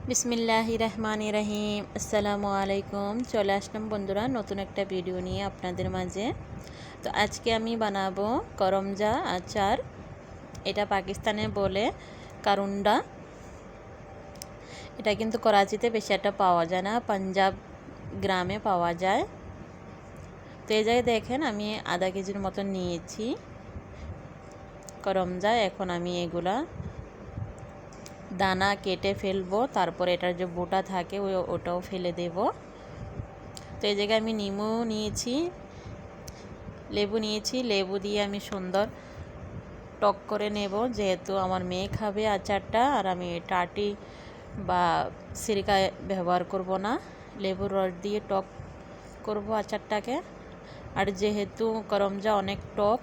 বিসমিল্লাহির রহমানির রহিম। আসসালামু আলাইকুম। চলে আসলাম বন্ধুরা নতুন একটা ভিডিও নিয়ে আপনাদের মাঝে। তো আজকে আমি বানাবো করমজা আচার। এটা পাকিস্তানে বলে কারুন্ডা। এটা কিন্তু করাচিতে বেশি একটা পাওয়া যায় না, পাঞ্জাব গ্রামে পাওয়া যায়। তো এই জায়গায় দেখেন আমি আধা কেজির মতন নিয়েছি করমজা। এখন আমি এগুলা দানা কেটে ফেলবো, তারপর এটার যে বোটা থাকে ওটাও ফেলে দেব। তো এই জায়গায় আমি লেবু নিয়েছি। লেবু দিয়ে আমি সুন্দর টক করে নেব, যেহেতু আমার মেয়ে খাবে আচারটা, আর আমি টাটি বা সিরকা ব্যবহার করব না, লেবুর রস দিয়ে টক করব আচারটাকে। আর যেহেতু করমজা অনেক টক,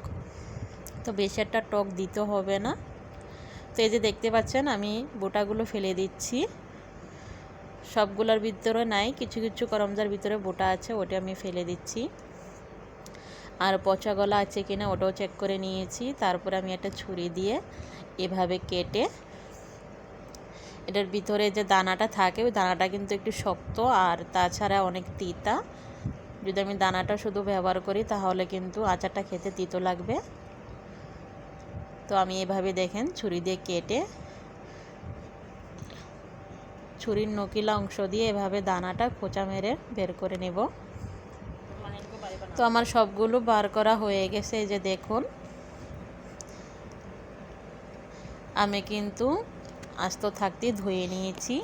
তো বেশি একটা টক দিতে হবে না। তো এই যে দেখতে পাচ্ছেন আমি বোটাগুলো ফেলে দিচ্ছি। সবগুলোর ভিতরে নাই, কিছু কিছু করমজার ভিতরে বোটা আছে, ওটা আমি ফেলে দিচ্ছি। আর পচা গলা আছে কিনা ওটাও চেক করে নিয়েছি। তারপরে আমি একটা ছুরি দিয়ে এভাবে কেটে এটার ভিতরে যে দানাটা থাকে ওই দানাটা কিন্তু একটু শক্ত, আর তাছাড়া অনেক তিতা। যদি আমি দানাটা শুধু ব্যবহার করি তাহলে কিন্তু আচারটা খেতে তিতো লাগবে। তো আমি এভাবে দেখেন ছুরি দিয়ে কেটে ছুরির নকিলা অংশ দিয়ে এভাবে দানাটা খোঁচা মেরে বের করে নেব। তো আমার সবগুলো বার করা হয়ে গেছে। এই যে দেখুন আমি কিন্তু আস্ত থাকতে ধুয়ে নিয়েছি।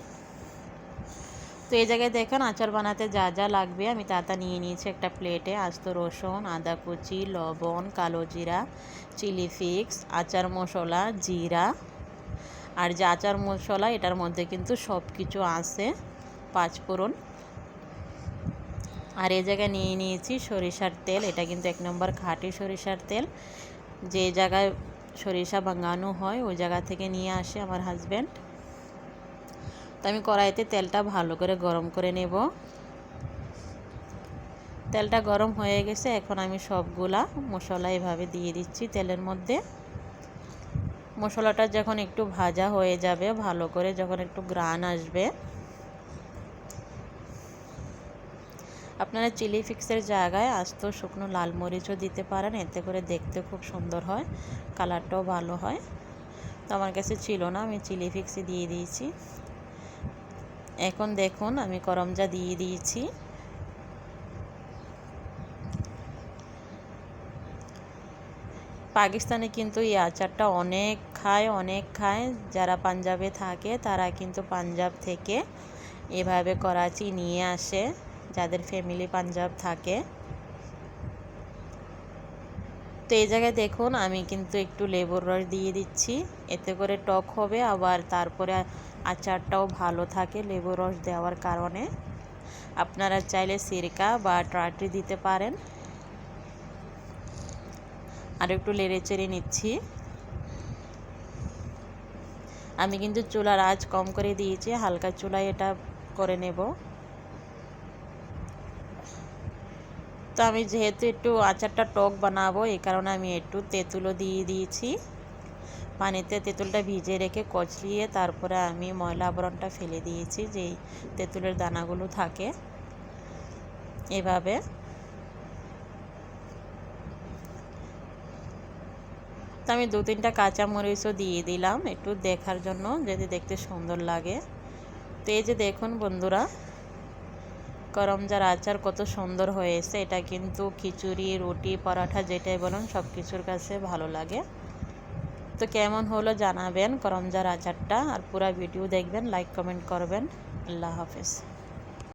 তো এই জায়গায় দেখেন আচার বানাতে যা যা লাগবে আমি তা নিয়ে নিয়েছি একটা প্লেটে। আস্ত রসুন, আদা কুচি, লবণ, কালো জিরা, চিলি ফ্লেক্স, আচার মশলা, জিরা। আর যে আচার মশলা এটার মধ্যে কিন্তু সব কিছু আছে, 5 ফোড়ন। আর এই জায়গায় নিয়ে নিয়েছি সরিষার তেল। এটা কিন্তু 1 নম্বর খাঁটি সরিষার তেল। যে জায়গায় সরিষা ভাঙানো হয় ওই জায়গা থেকে নিয়ে আসে আমার হাজব্যান্ড। তো আমি কড়াইতে তেলটা ভালো করে গরম করে নেব। তেলটা গরম হয়ে গেছে, এখন আমি সবগুলা মশলা এভাবে দিয়ে দিচ্ছি তেলের মধ্যে। মশলাটা যখন একটু ভাজা হয়ে যাবে ভালো করে, যখন একটু ঘ্রাণ আসবে, আপনারা চিলি ফ্লেক্সের জায়গায় আস্ত শুকনো লাল মরিচও দিতে পারেন, এতে করে দেখতে খুব সুন্দর হয়, কালারটাও ভালো হয়। তো আমার কাছে ছিল না, আমি চিলি ফ্লেক্সই দিয়ে দিয়েছি। এখন দেখুন আমি করমজা দিয়ে দিয়েছি। পাকিস্তানে কিন্তু এই আচারটা অনেক খায়। যারা পাঞ্জাবে থাকে তারা কিন্তু পাঞ্জাব থেকে এভাবে করাচি নিয়ে আসে, যাদের ফ্যামিলি পাঞ্জাব থাকে। তো এই জায়গায় দেখুন আমি কিন্তু একটু লেবুর রস দিয়ে দিচ্ছি, এতে করে টক হবে, আবার তারপরে আচারটাও ভালো থাকে লেবুর রস দেওয়ার কারণে। আপনারা চাইলে সিরকা বা টাটি দিতে পারেন। আর একটু নেড়ে চেড়ে নিচ্ছি। আমি কিন্তু চুলার আঁচ কম করে দিয়েছি, হালকা চুলায় এটা করে নেব। তো আমি যেহেতু একটু আচারটা টক বানাবো এই কারণে আমি একটু তেঁতুলও দিয়ে দিয়েছি। পানিতে তেঁতুলটা ভিজে রেখে কচলিয়ে তারপরে আমি ময়লা আবরণটা ফেলে দিয়েছি, যেই তেঁতুলের দানাগুলো থাকে। এভাবে তো আমি 2-3টা কাঁচামরিচও দিয়ে দিলাম একটু দেখার জন্য, যদি দেখতে সুন্দর লাগে। তো এই যে দেখুন বন্ধুরা করমজার আচার কত সুন্দর হয়েছে। এটা কিন্তু খিচুড়ি, রুটি, পরাঠা যেটাই বলুন সব কিছুর কাছে ভালো লাগে। তো কেমন হলো জানাবেন করমজার আচারটা, আর পুরো ভিডিও দেখবেন, লাইক কমেন্ট করবেন। আল্লাহ হাফেজ।